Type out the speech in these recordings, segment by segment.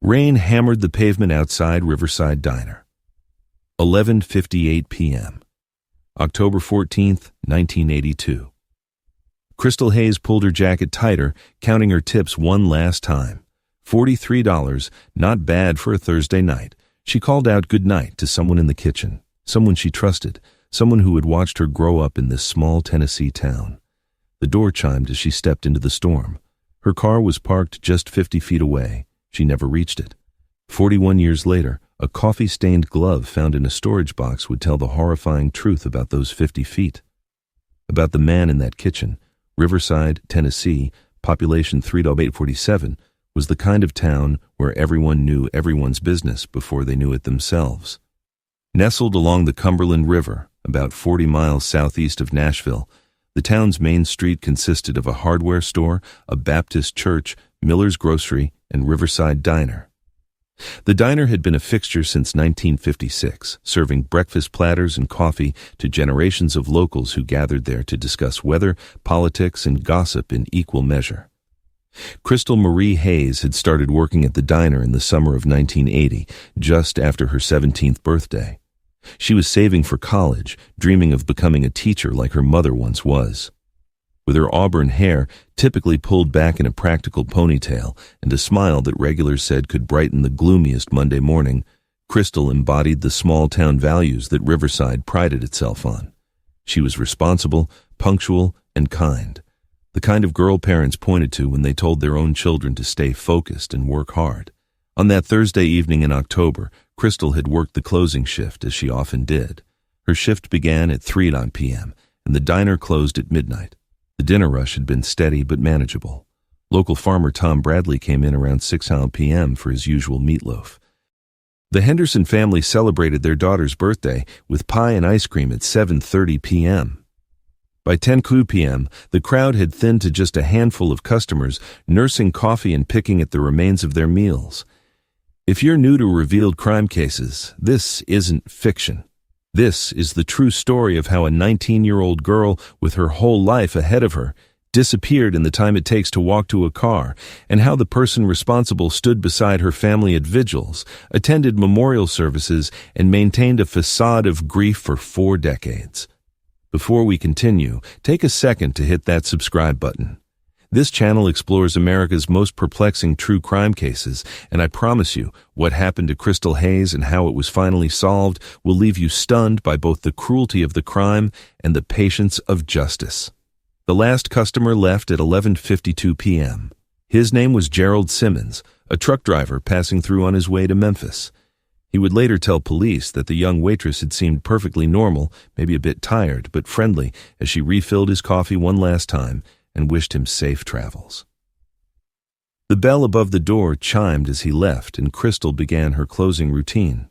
Rain hammered the pavement outside Riverside Diner. 11:58 p.m. October 14th, 1982. Crystal Hayes pulled her jacket tighter, counting her tips one last time. $43, not bad for a Thursday night. She called out good night to someone in the kitchen, someone she trusted, someone who had watched her grow up in this small Tennessee town. The door chimed as she stepped into the storm. Her car was parked just 50 feet away. She never reached it. 41 years later, a coffee-stained glove found in a storage box would tell the horrifying truth about those 50 feet. About the man in that kitchen. Riverside, Tennessee, population 3,847, was the kind of town where everyone knew everyone's business before they knew it themselves. Nestled along the Cumberland River, about 40 miles southeast of Nashville, the town's main street consisted of a hardware store, a Baptist church, Miller's Grocery, and Riverside Diner. The diner had been a fixture since 1956, serving breakfast platters and coffee to generations of locals who gathered there to discuss weather, politics, and gossip in equal measure. Crystal Marie Hayes had started working at the diner in the summer of 1980, just after her 17th birthday. She was saving for college, dreaming of becoming a teacher like her mother once was. With her auburn hair typically pulled back in a practical ponytail and a smile that regulars said could brighten the gloomiest Monday morning, Crystal embodied the small-town values that Riverside prided itself on. She was responsible, punctual, and kind, the kind of girl parents pointed to when they told their own children to stay focused and work hard. On that Thursday evening in October, Crystal had worked the closing shift, as she often did. Her shift began at 3 p.m., and the diner closed at midnight. The dinner rush had been steady but manageable. Local farmer Tom Bradley came in around 6 p.m. for his usual meatloaf. The Henderson family celebrated their daughter's birthday with pie and ice cream at 7:30 p.m. By 10 p.m., the crowd had thinned to just a handful of customers nursing coffee and picking at the remains of their meals. If you're new to revealed crime cases, this isn't fiction. This is the true story of how a 19-year-old girl with her whole life ahead of her disappeared in the time it takes to walk to a car, and how the person responsible stood beside her family at vigils, attended memorial services, and maintained a facade of grief for 4 decades. Before we continue, take a second to hit that subscribe button. This channel explores America's most perplexing true crime cases, and I promise you, what happened to Crystal Hayes and how it was finally solved will leave you stunned by both the cruelty of the crime and the patience of justice. The last customer left at 11:52 p.m. His name was Gerald Simmons, a truck driver passing through on his way to Memphis. He would later tell police that the young waitress had seemed perfectly normal, maybe a bit tired, but friendly, as she refilled his coffee one last time and wished him safe travels. The bell above the door chimed as he left, and Crystal began her closing routine.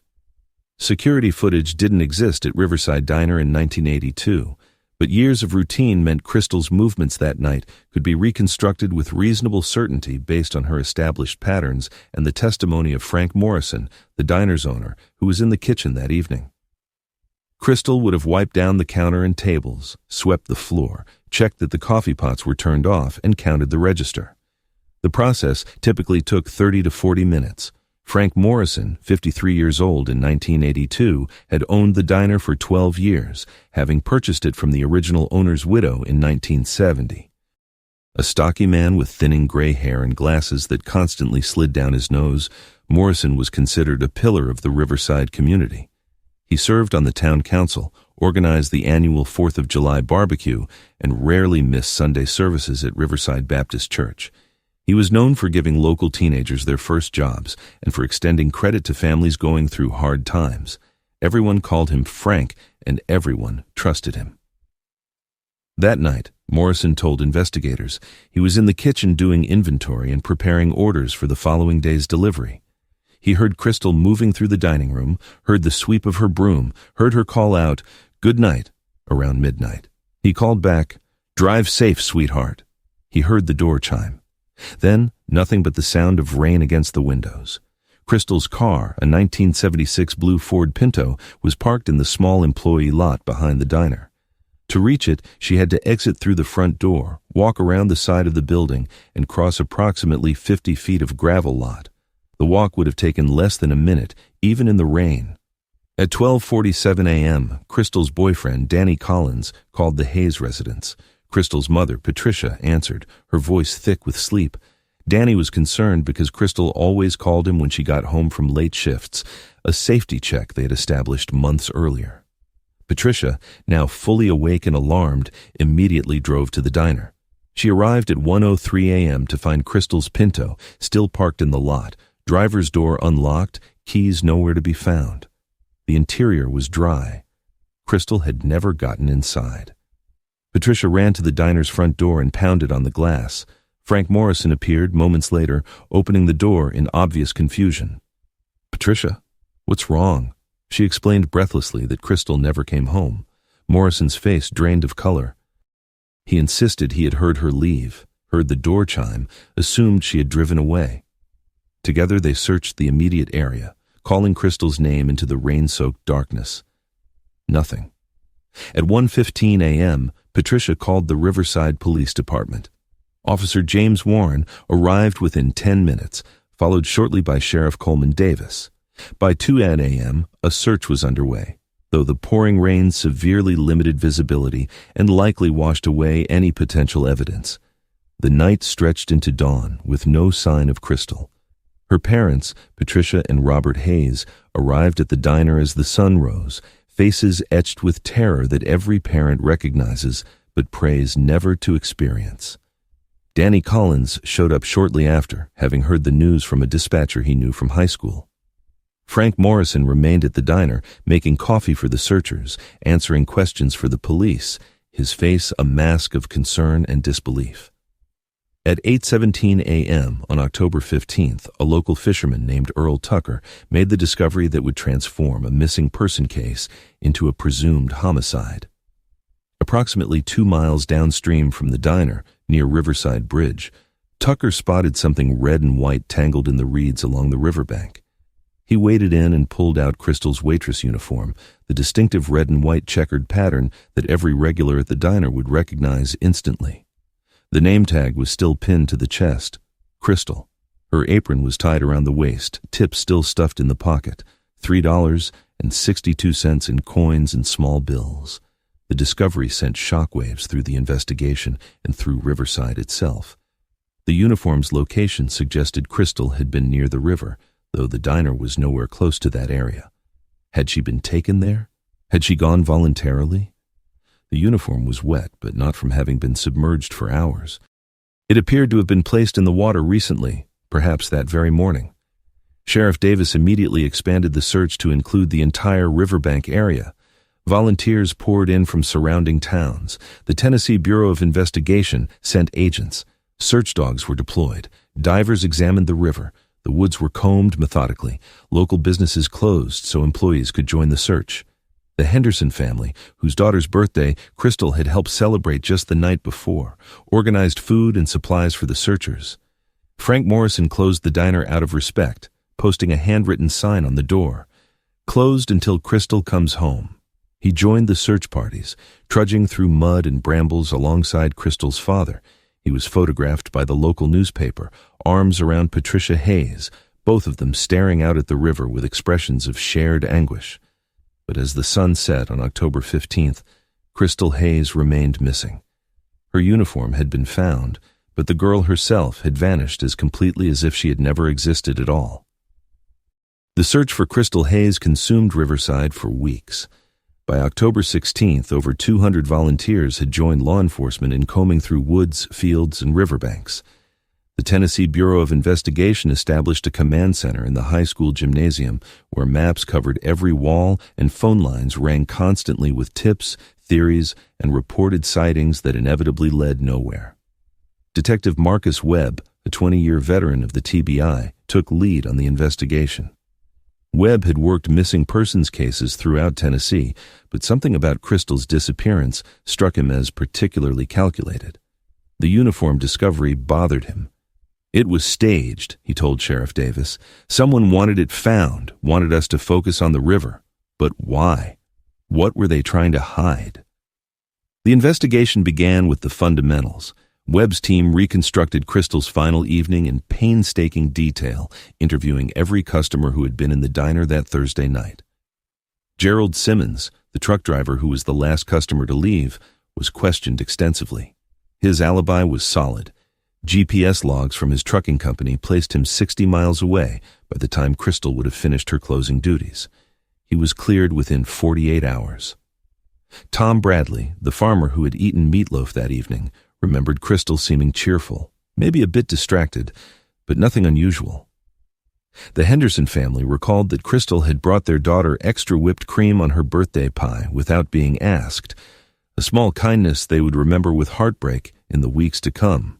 Security footage didn't exist at Riverside Diner in 1982, but years of routine meant Crystal's movements that night could be reconstructed with reasonable certainty based on her established patterns and the testimony of Frank Morrison, the diner's owner, who was in the kitchen that evening. Crystal would have wiped down the counter and tables, swept the floor, checked that the coffee pots were turned off, and counted the register. The process typically took 30 to 40 minutes. Frank Morrison, 53 years old in 1982, had owned the diner for 12 years, having purchased it from the original owner's widow in 1970. A stocky man with thinning gray hair and glasses that constantly slid down his nose, Morrison was considered a pillar of the Riverside community. He served on the town council, organized the annual 4th of July barbecue, and rarely missed Sunday services at Riverside Baptist Church. He was known for giving local teenagers their first jobs and for extending credit to families going through hard times. Everyone called him Frank, and everyone trusted him. That night, Morrison told investigators he was in the kitchen doing inventory and preparing orders for the following day's delivery. He heard Crystal moving through the dining room, heard the sweep of her broom, heard her call out, "Good night," around midnight. He called back, "Drive safe, sweetheart." He heard the door chime. Then, nothing but the sound of rain against the windows. Crystal's car, a 1976 blue Ford Pinto, was parked in the small employee lot behind the diner. To reach it, she had to exit through the front door, walk around the side of the building, and cross approximately 50 feet of gravel lot. The walk would have taken less than a minute, even in the rain. At 12:47 a.m., Crystal's boyfriend, Danny Collins, called the Hayes residence. Crystal's mother, Patricia, answered, her voice thick with sleep. Danny was concerned because Crystal always called him when she got home from late shifts, a safety check they had established months earlier. Patricia, now fully awake and alarmed, immediately drove to the diner. She arrived at 1:03 a.m. to find Crystal's Pinto still parked in the lot, driver's door unlocked, keys nowhere to be found. The interior was dry. Crystal had never gotten inside. Patricia ran to the diner's front door and pounded on the glass. Frank Morrison appeared moments later, opening the door in obvious confusion. "Patricia, what's wrong?" She explained breathlessly that Crystal never came home. Morrison's face drained of color. He insisted he had heard her leave, heard the door chime, assumed she had driven away. Together they searched the immediate area, calling Crystal's name into the rain-soaked darkness. Nothing. At 1:15 a.m., Patricia called the Riverside Police Department. Officer James Warren arrived within 10 minutes, followed shortly by Sheriff Coleman Davis. By 2 a.m., a search was underway, though the pouring rain severely limited visibility and likely washed away any potential evidence. The night stretched into dawn with no sign of Crystal. Her parents, Patricia and Robert Hayes, arrived at the diner as the sun rose, faces etched with terror that every parent recognizes but prays never to experience. Danny Collins showed up shortly after, having heard the news from a dispatcher he knew from high school. Frank Morrison remained at the diner, making coffee for the searchers, answering questions for the police, his face a mask of concern and disbelief. At 8:17 a.m. on October 15th, a local fisherman named Earl Tucker made the discovery that would transform a missing person case into a presumed homicide. Approximately 2 miles downstream from the diner, near Riverside Bridge, Tucker spotted something red and white tangled in the reeds along the riverbank. He waded in and pulled out Crystal's waitress uniform, the distinctive red and white checkered pattern that every regular at the diner would recognize instantly. The name tag was still pinned to the chest, Crystal. Her apron was tied around the waist, tips still stuffed in the pocket, $3.62 in coins and small bills. The discovery sent shockwaves through the investigation and through Riverside itself. The uniform's location suggested Crystal had been near the river, though the diner was nowhere close to that area. Had she been taken there? Had she gone voluntarily? The uniform was wet, but not from having been submerged for hours. It appeared to have been placed in the water recently, perhaps that very morning. Sheriff Davis immediately expanded the search to include the entire riverbank area. Volunteers poured in from surrounding towns. The Tennessee Bureau of Investigation sent agents. Search dogs were deployed. Divers examined the river. The woods were combed methodically. Local businesses closed so employees could join the search. The Henderson family, whose daughter's birthday Crystal had helped celebrate just the night before, organized food and supplies for the searchers. Frank Morrison closed the diner out of respect, posting a handwritten sign on the door, "Closed until Crystal comes home." He joined the search parties, trudging through mud and brambles alongside Crystal's father. He was photographed by the local newspaper, arms around Patricia Hayes, both of them staring out at the river with expressions of shared anguish. But as the sun set on October 15th, Crystal Hayes remained missing. Her uniform had been found, but the girl herself had vanished as completely as if she had never existed at all. The search for Crystal Hayes consumed Riverside for weeks. By October 16th, over 200 volunteers had joined law enforcement in combing through woods, fields, and riverbanks. The Tennessee Bureau of Investigation established a command center in the high school gymnasium where maps covered every wall and phone lines rang constantly with tips, theories, and reported sightings that inevitably led nowhere. Detective Marcus Webb, a 20-year veteran of the TBI, took lead on the investigation. Webb had worked missing persons cases throughout Tennessee, but something about Crystal's disappearance struck him as particularly calculated. The uniform discovery bothered him. "It was staged," he told Sheriff Davis. "Someone wanted it found, wanted us to focus on the river. But why? What were they trying to hide?" The investigation began with the fundamentals. Webb's team reconstructed Crystal's final evening in painstaking detail, interviewing every customer who had been in the diner that Thursday night. Gerald Simmons, the truck driver who was the last customer to leave, was questioned extensively. His alibi was solid. GPS logs from his trucking company placed him 60 miles away by the time Crystal would have finished her closing duties. He was cleared within 48 hours. Tom Bradley, the farmer who had eaten meatloaf that evening, remembered Crystal seeming cheerful, maybe a bit distracted, but nothing unusual. The Henderson family recalled that Crystal had brought their daughter extra whipped cream on her birthday pie without being asked, a small kindness they would remember with heartbreak in the weeks to come.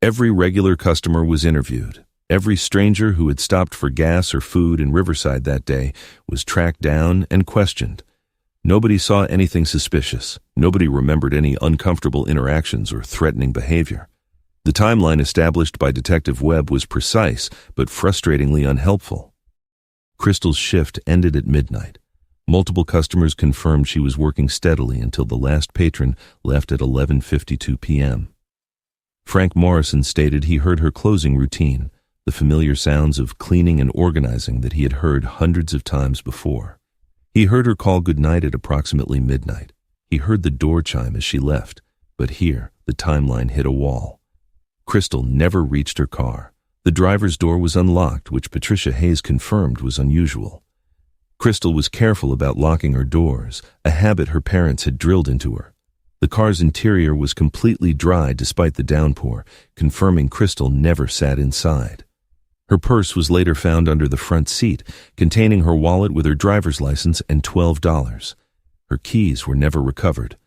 Every regular customer was interviewed. Every stranger who had stopped for gas or food in Riverside that day was tracked down and questioned. Nobody saw anything suspicious. Nobody remembered any uncomfortable interactions or threatening behavior. The timeline established by Detective Webb was precise, but frustratingly unhelpful. Crystal's shift ended at midnight. Multiple customers confirmed she was working steadily until the last patron left at 11:52 p.m. Frank Morrison stated he heard her closing routine, the familiar sounds of cleaning and organizing that he had heard hundreds of times before. He heard her call goodnight at approximately midnight. He heard the door chime as she left, but here the timeline hit a wall. Crystal never reached her car. The driver's door was unlocked, which Patricia Hayes confirmed was unusual. Crystal was careful about locking her doors, a habit her parents had drilled into her. The car's interior was completely dry despite the downpour, confirming Crystal never sat inside. Her purse was later found under the front seat, containing her wallet with her driver's license and $12. Her keys were never recovered.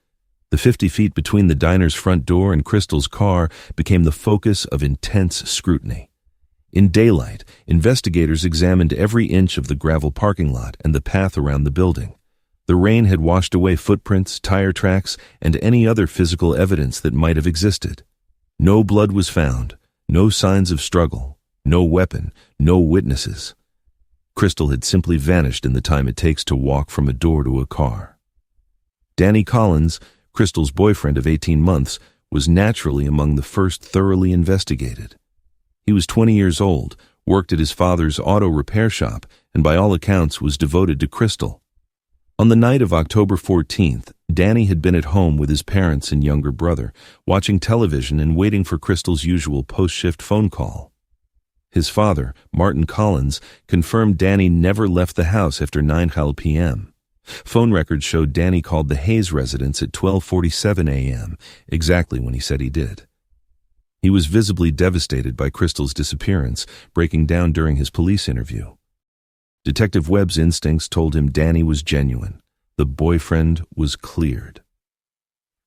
The 50 feet between the diner's front door and Crystal's car became the focus of intense scrutiny. In daylight, investigators examined every inch of the gravel parking lot and the path around the building. The rain had washed away footprints, tire tracks, and any other physical evidence that might have existed. No blood was found, no signs of struggle, no weapon, no witnesses. Crystal had simply vanished in the time it takes to walk from a door to a car. Danny Collins, Crystal's boyfriend of 18 months, was naturally among the first thoroughly investigated. He was 20 years old, worked at his father's auto repair shop, and by all accounts was devoted to Crystal. On the night of October 14th, Danny had been at home with his parents and younger brother, watching television and waiting for Crystal's usual post-shift phone call. His father, Martin Collins, confirmed Danny never left the house after 9 p.m. Phone records showed Danny called the Hayes residence at 12:47 a.m., exactly when he said he did. He was visibly devastated by Crystal's disappearance, breaking down during his police interview. Detective Webb's instincts told him Danny was genuine. The boyfriend was cleared.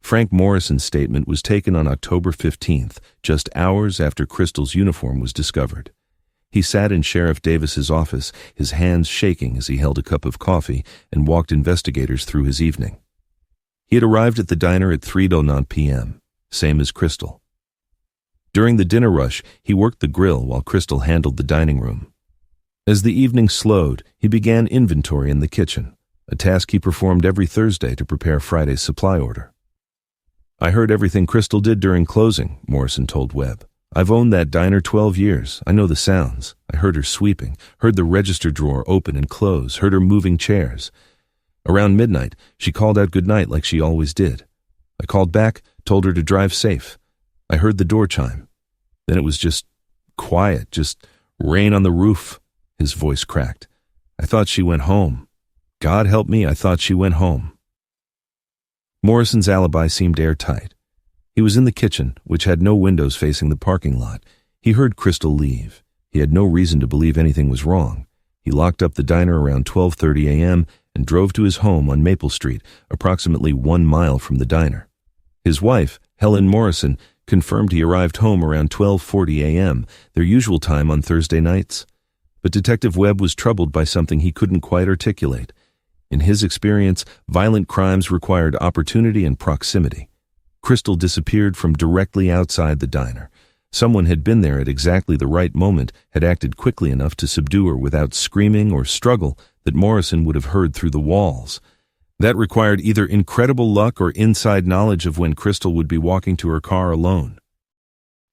Frank Morrison's statement was taken on October 15th, just hours after Crystal's uniform was discovered. He sat in Sheriff Davis's office, his hands shaking as he held a cup of coffee and walked investigators through his evening. He had arrived at the diner at 3:09 p.m., same as Crystal. During the dinner rush, he worked the grill while Crystal handled the dining room. As the evening slowed, he began inventory in the kitchen, a task he performed every Thursday to prepare Friday's supply order. "I heard everything Crystal did during closing," Morrison told Webb. "I've owned that diner 12 years. I know the sounds. I heard her sweeping, heard the register drawer open and close, heard her moving chairs. Around midnight, she called out goodnight like she always did. I called back, told her to drive safe. I heard the door chime. Then it was just quiet, just rain on the roof." His voice cracked. "I thought she went home. God help me, I thought she went home." Morrison's alibi seemed airtight. He was in the kitchen, which had no windows facing the parking lot. He heard Crystal leave. He had no reason to believe anything was wrong. He locked up the diner around 12:30 a.m. and drove to his home on Maple Street, approximately 1 mile from the diner. His wife, Helen Morrison, confirmed he arrived home around 12:40 a.m., their usual time on Thursday nights. But Detective Webb was troubled by something he couldn't quite articulate. In his experience, violent crimes required opportunity and proximity. Crystal disappeared from directly outside the diner. Someone had been there at exactly the right moment, had acted quickly enough to subdue her without screaming or struggle that Morrison would have heard through the walls. That required either incredible luck or inside knowledge of when Crystal would be walking to her car alone.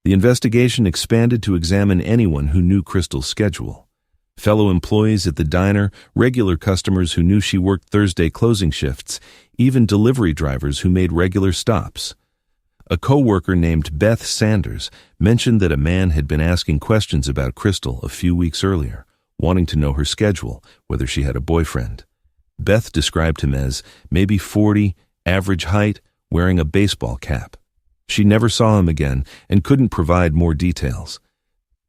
The investigation expanded to examine anyone who knew Crystal's schedule. Fellow employees at the diner, regular customers who knew she worked Thursday closing shifts, even delivery drivers who made regular stops. A co-worker named Beth Sanders mentioned that a man had been asking questions about Crystal a few weeks earlier, wanting to know her schedule, whether she had a boyfriend. Beth described him as maybe 40, average height, wearing a baseball cap. She never saw him again and couldn't provide more details.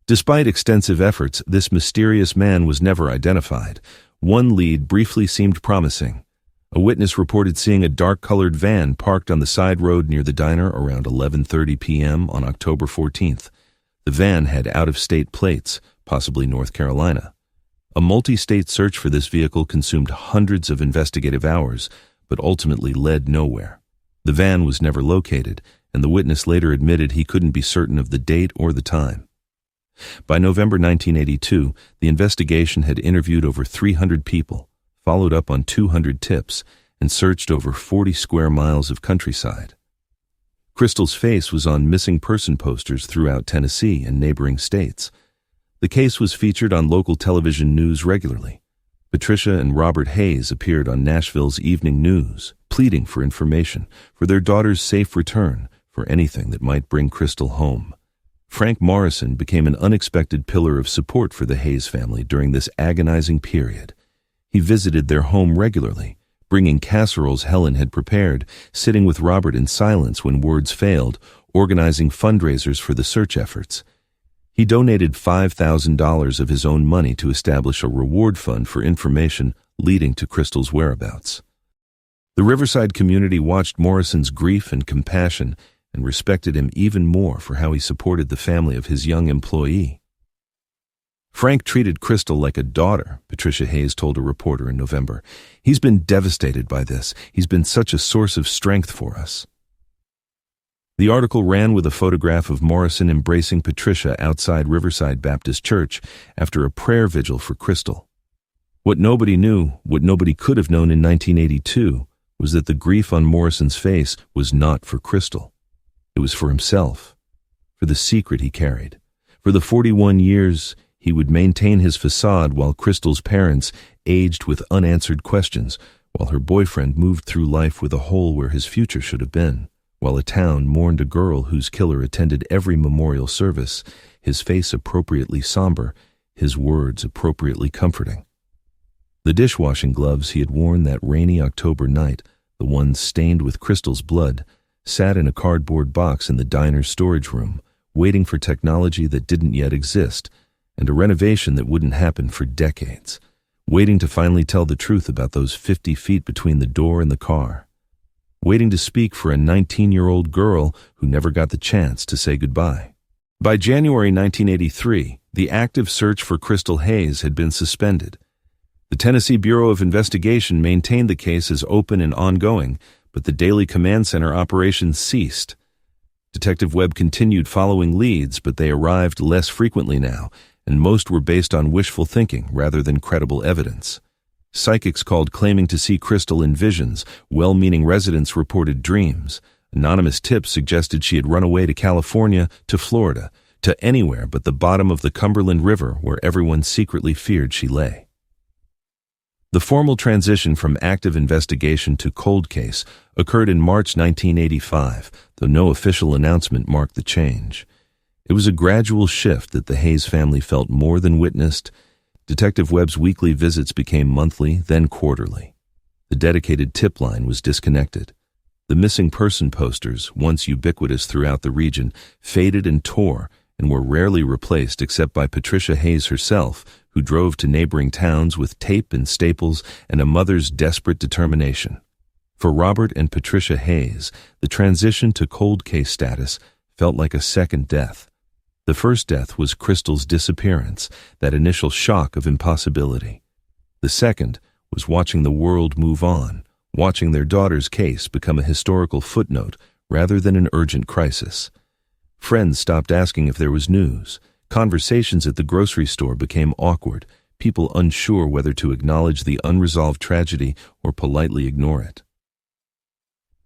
Despite extensive efforts, this mysterious man was never identified. One lead briefly seemed promising. A witness reported seeing a dark-colored van parked on the side road near the diner around 11:30 p.m. on October 14th. The van had out-of-state plates, possibly North Carolina. A multi-state search for this vehicle consumed hundreds of investigative hours, but ultimately led nowhere. The van was never located, and the witness later admitted he couldn't be certain of the date or the time. By November 1982, the investigation had interviewed over 300 people, followed up on 200 tips, and searched over 40 square miles of countryside. Crystal's face was on missing person posters throughout Tennessee and neighboring states. The case was featured on local television news regularly. Patricia and Robert Hayes appeared on Nashville's evening news, pleading for information, for their daughter's safe return, for anything that might bring Crystal home. Frank Morrison became an unexpected pillar of support for the Hayes family during this agonizing period. He visited their home regularly, bringing casseroles Helen had prepared, sitting with Robert in silence when words failed, organizing fundraisers for the search efforts. He donated $5,000 of his own money to establish a reward fund for information leading to Crystal's whereabouts. The Riverside community watched Morrison's grief and compassion and respected him even more for how he supported the family of his young employee. Frank treated Crystal like a daughter, Patricia Hayes told a reporter in November. He's been devastated by this. He's been such a source of strength for us. The article ran with a photograph of Morrison embracing Patricia outside Riverside Baptist Church after a prayer vigil for Crystal. What nobody knew, what nobody could have known in 1982, was that the grief on Morrison's face was not for Crystal. It was for himself, for the secret he carried. For the 41 years, he would maintain his facade while Crystal's parents aged with unanswered questions, while her boyfriend moved through life with a hole where his future should have been, while a town mourned a girl whose killer attended every memorial service, his face appropriately somber, his words appropriately comforting. The dishwashing gloves he had worn that rainy October night, the ones stained with Crystal's blood, sat in a cardboard box in the diner's storage room, waiting for technology that didn't yet exist, and a renovation that wouldn't happen for decades, waiting to finally tell the truth about those 50 feet between the door and the car, waiting to speak for a 19-year-old girl who never got the chance to say goodbye. By January 1983, the active search for Crystal Hayes had been suspended. The Tennessee Bureau of Investigation maintained the case as open and ongoing, but the daily command center operations ceased. Detective Webb continued following leads, but they arrived less frequently now, and most were based on wishful thinking rather than credible evidence. Psychics called claiming to see Crystal in visions, well-meaning residents reported dreams. Anonymous tips suggested she had run away to California, to Florida, to anywhere but the bottom of the Cumberland River where everyone secretly feared she lay. The formal transition from active investigation to cold case occurred in March 1985, though no official announcement marked the change. It was a gradual shift that the Hayes family felt more than witnessed. Detective Webb's weekly visits became monthly, then quarterly. The dedicated tip line was disconnected. The missing person posters, once ubiquitous throughout the region, faded and tore and were rarely replaced except by Patricia Hayes herself, who drove to neighboring towns with tape and staples and a mother's desperate determination. For Robert and Patricia Hayes, the transition to cold case status felt like a second death. The first death was Crystal's disappearance, that initial shock of impossibility. The second was watching the world move on, watching their daughter's case become a historical footnote rather than an urgent crisis. Friends stopped asking if there was news. Conversations at the grocery store became awkward, people unsure whether to acknowledge the unresolved tragedy or politely ignore it.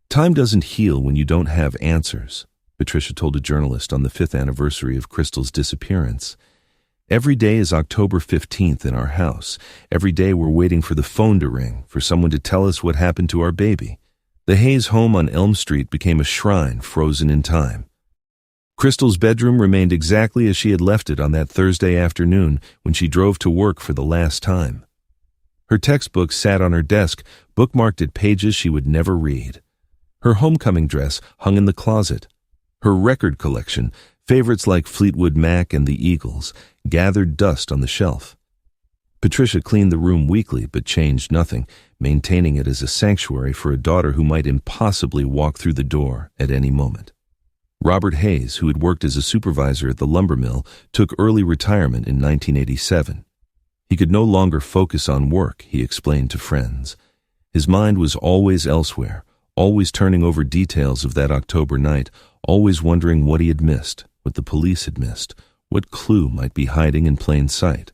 Time doesn't heal when you don't have answers. Patricia told a journalist on the 5th anniversary of Crystal's disappearance. Every day is October 15th in our house. Every day we're waiting for the phone to ring, for someone to tell us what happened to our baby. The Hayes home on Elm Street became a shrine frozen in time. Crystal's bedroom remained exactly as she had left it on that Thursday afternoon when she drove to work for the last time. Her textbooks sat on her desk, bookmarked at pages she would never read. Her homecoming dress hung in the closet. Her record collection, favorites like Fleetwood Mac and the Eagles, gathered dust on the shelf. Patricia cleaned the room weekly but changed nothing, maintaining it as a sanctuary for a daughter who might impossibly walk through the door at any moment. Robert Hayes, who had worked as a supervisor at the lumber mill, took early retirement in 1987. He could no longer focus on work, he explained to friends. His mind was always elsewhere, always turning over details of that October night, always wondering what he had missed, what the police had missed, what clue might be hiding in plain sight.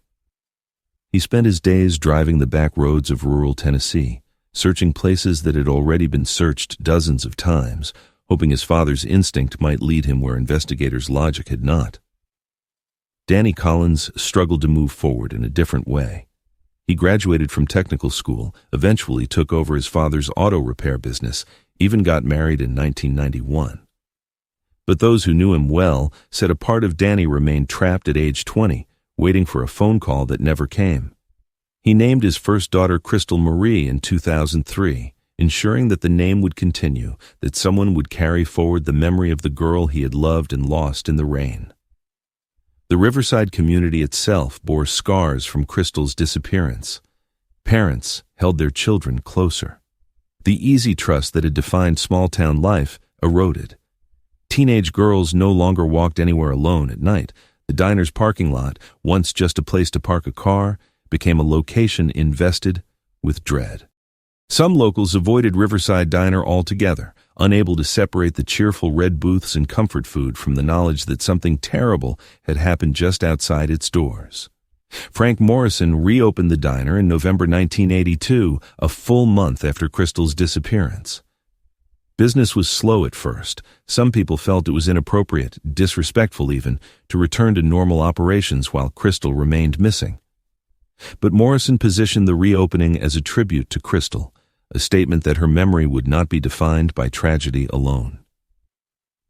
He spent his days driving the back roads of rural Tennessee, searching places that had already been searched dozens of times, hoping his father's instinct might lead him where investigators' logic had not. Danny Collins struggled to move forward in a different way. He graduated from technical school, eventually took over his father's auto repair business, even got married in 1991. But those who knew him well said a part of Danny remained trapped at age 20, waiting for a phone call that never came. He named his first daughter Crystal Marie in 2003, ensuring that the name would continue, that someone would carry forward the memory of the girl he had loved and lost in the rain. The Riverside community itself bore scars from Crystal's disappearance. Parents held their children closer. The easy trust that had defined small-town life eroded. Teenage girls no longer walked anywhere alone at night. The diner's parking lot, once just a place to park a car, became a location invested with dread. Some locals avoided Riverside Diner altogether, unable to separate the cheerful red booths and comfort food from the knowledge that something terrible had happened just outside its doors. Frank Morrison reopened the diner in November 1982, a full month after Crystal's disappearance. Business was slow at first. Some people felt it was inappropriate, disrespectful even, to return to normal operations while Crystal remained missing. But Morrison positioned the reopening as a tribute to Crystal, a statement that her memory would not be defined by tragedy alone.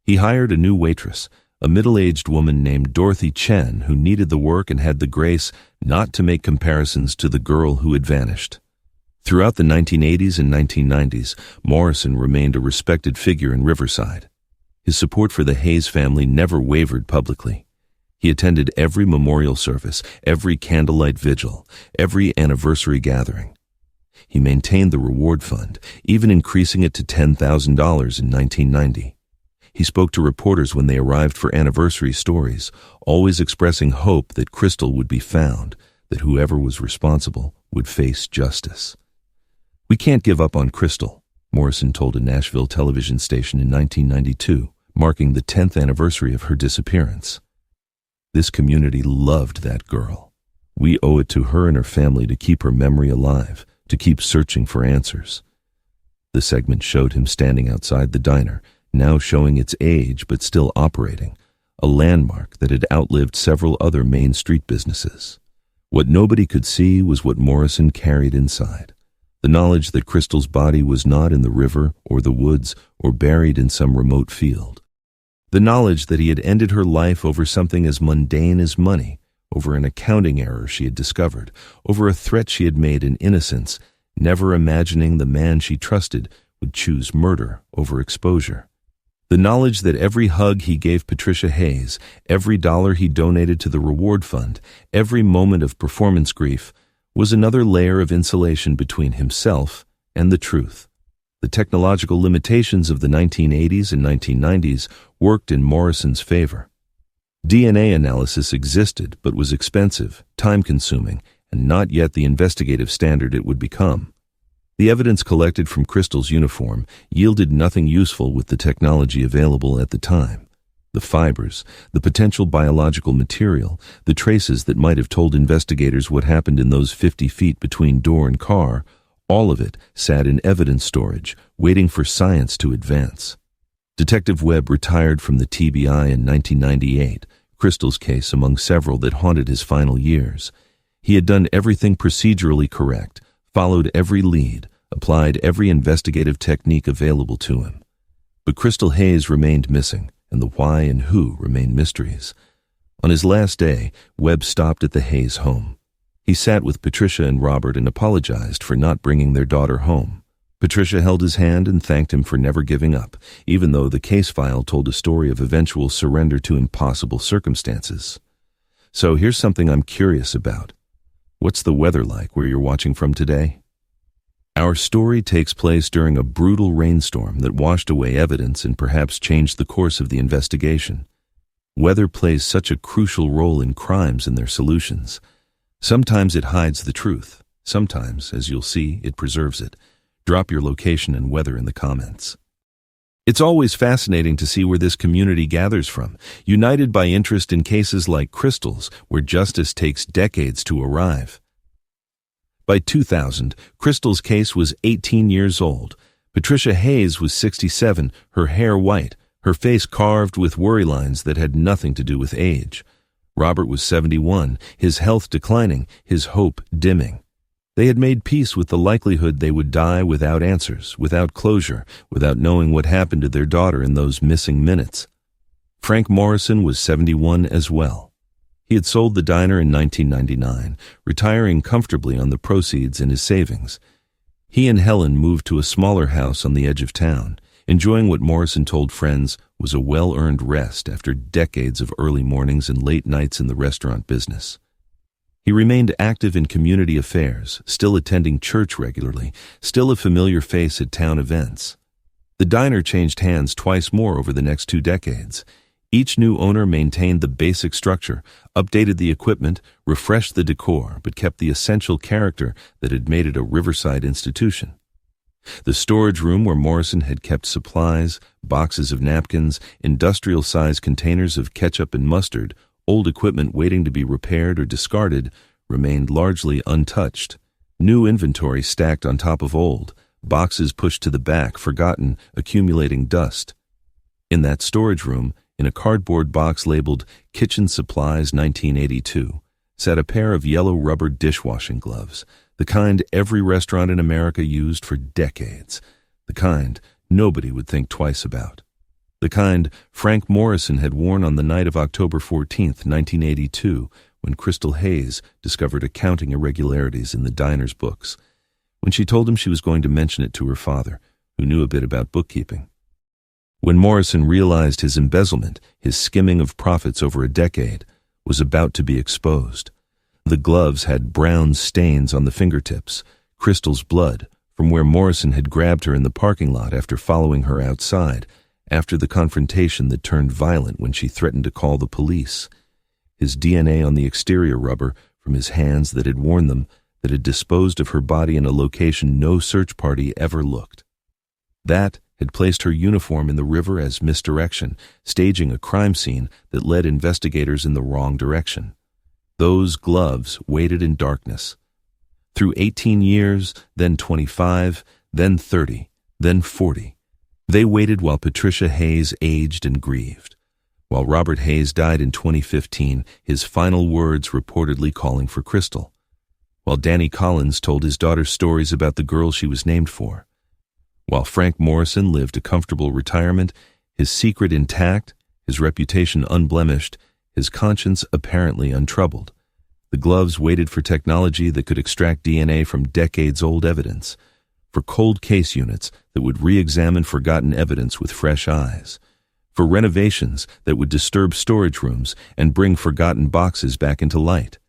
He hired a new waitress, a middle-aged woman named Dorothy Chen, who needed the work and had the grace not to make comparisons to the girl who had vanished. Throughout the 1980s and 1990s, Morrison remained a respected figure in Riverside. His support for the Hayes family never wavered publicly. He attended every memorial service, every candlelight vigil, every anniversary gathering. He maintained the reward fund, even increasing it to $10,000 in 1990. He spoke to reporters when they arrived for anniversary stories, always expressing hope that Crystal would be found, that whoever was responsible would face justice. "We can't give up on Crystal," Morrison told a Nashville television station in 1992, marking the 10th anniversary of her disappearance. "This community loved that girl. We owe it to her and her family to keep her memory alive, to keep searching for answers." The segment showed him standing outside the diner, now showing its age but still operating, a landmark that had outlived several other Main Street businesses. What nobody could see was what Morrison carried inside. The knowledge that Crystal's body was not in the river or the woods or buried in some remote field. The knowledge that he had ended her life over something as mundane as money, over an accounting error she had discovered, over a threat she had made in innocence, never imagining the man she trusted would choose murder over exposure. The knowledge that every hug he gave Patricia Hayes, every dollar he donated to the reward fund, every moment of performance grief, was another layer of insulation between himself and the truth. The technological limitations of the 1980s and 1990s worked in Morrison's favor. DNA analysis existed but was expensive, time-consuming, and not yet the investigative standard it would become. The evidence collected from Crystal's uniform yielded nothing useful with the technology available at the time. The fibers, the potential biological material, the traces that might have told investigators what happened in those 50 feet between door and car, all of it sat in evidence storage, waiting for science to advance. Detective Webb retired from the TBI in 1998, Crystal's case among several that haunted his final years. He had done everything procedurally correct, followed every lead, applied every investigative technique available to him. But Crystal Hayes remained missing, and the why and who remained mysteries. On his last day, Webb stopped at the Hayes home. He sat with Patricia and Robert and apologized for not bringing their daughter home. Patricia held his hand and thanked him for never giving up, even though the case file told a story of eventual surrender to impossible circumstances. So here's something I'm curious about. What's the weather like where you're watching from today? Our story takes place during a brutal rainstorm that washed away evidence and perhaps changed the course of the investigation. Weather plays such a crucial role in crimes and their solutions. Sometimes it hides the truth. Sometimes, as you'll see, it preserves it. Drop your location and weather in the comments. It's always fascinating to see where this community gathers from, united by interest in cases like Crystal's, where justice takes decades to arrive. By 2000, Crystal's case was 18 years old. Patricia Hayes was 67, her hair white, her face carved with worry lines that had nothing to do with age. Robert was 71, his health declining, his hope dimming. They had made peace with the likelihood they would die without answers, without closure, without knowing what happened to their daughter in those missing minutes. Frank Morrison was 71 as well. He had sold the diner in 1999, retiring comfortably on the proceeds in his savings. He and Helen moved to a smaller house on the edge of town, enjoying what Morrison told friends was a well-earned rest after decades of early mornings and late nights in the restaurant business. He remained active in community affairs, still attending church regularly, still a familiar face at town events. The diner changed hands twice more over the next 2 decades. Each new owner maintained the basic structure, updated the equipment, refreshed the decor, but kept the essential character that had made it a Riverside institution. The storage room where Morrison had kept supplies, boxes of napkins, industrial-sized containers of ketchup and mustard, old equipment waiting to be repaired or discarded, remained largely untouched. New inventory stacked on top of old, boxes pushed to the back, forgotten, accumulating dust. In that storage room, in a cardboard box labeled Kitchen Supplies 1982, sat a pair of yellow rubber dishwashing gloves, the kind every restaurant in America used for decades, the kind nobody would think twice about. The kind Frank Morrison had worn on the night of October 14, 1982, when Crystal Hayes discovered accounting irregularities in the diner's books, when she told him she was going to mention it to her father, who knew a bit about bookkeeping. When Morrison realized his embezzlement, his skimming of profits over a decade, was about to be exposed. The gloves had brown stains on the fingertips, Crystal's blood, from where Morrison had grabbed her in the parking lot after following her outside, after the confrontation that turned violent when she threatened to call the police. His DNA on the exterior rubber from his hands that had worn them, that had disposed of her body in a location no search party ever looked. That had placed her uniform in the river as misdirection, staging a crime scene that led investigators in the wrong direction. Those gloves waited in darkness. Through 18 years, then 25, then 30, then 40. They waited while Patricia Hayes aged and grieved. While Robert Hayes died in 2015, his final words reportedly calling for Crystal. While Danny Collins told his daughter stories about the girl she was named for. While Frank Morrison lived a comfortable retirement, his secret intact, his reputation unblemished, his conscience apparently untroubled. The gloves waited for technology that could extract DNA from decades-old evidence, for cold case units that would re-examine forgotten evidence with fresh eyes, for renovations that would disturb storage rooms and bring forgotten boxes back into light.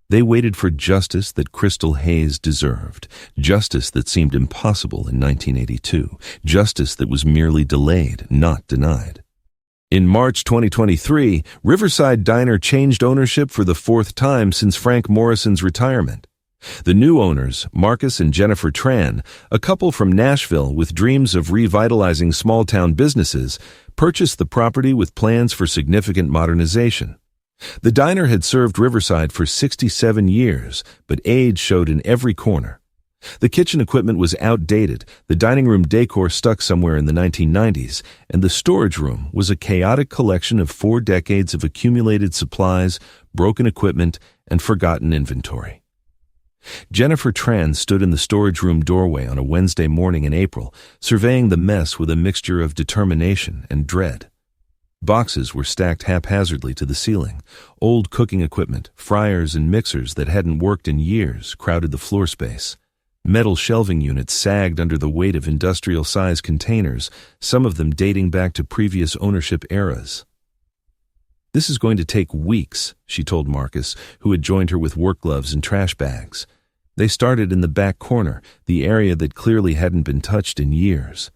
They waited for justice that Crystal Hayes deserved, justice that seemed impossible in 1982, justice that was merely delayed, not denied. In March 2023, Riverside Diner changed ownership for the 4th time since Frank Morrison's retirement. The new owners, Marcus and Jennifer Tran, a couple from Nashville with dreams of revitalizing small-town businesses, purchased the property with plans for significant modernization. The diner had served Riverside for 67 years, but age showed in every corner. The kitchen equipment was outdated, the dining room decor stuck somewhere in the 1990s, and the storage room was a chaotic collection of 4 decades of accumulated supplies, broken equipment, and forgotten inventory. Jennifer Tran stood in the storage room doorway on a Wednesday morning in April, surveying the mess with a mixture of determination and dread. Boxes were stacked haphazardly to the ceiling. Old cooking equipment, fryers and mixers that hadn't worked in years crowded the floor space. Metal shelving units sagged under the weight of industrial-sized containers, some of them dating back to previous ownership eras. "This is going to take weeks," she told Marcus, who had joined her with work gloves and trash bags. They started in the back corner, the area that clearly hadn't been touched in years.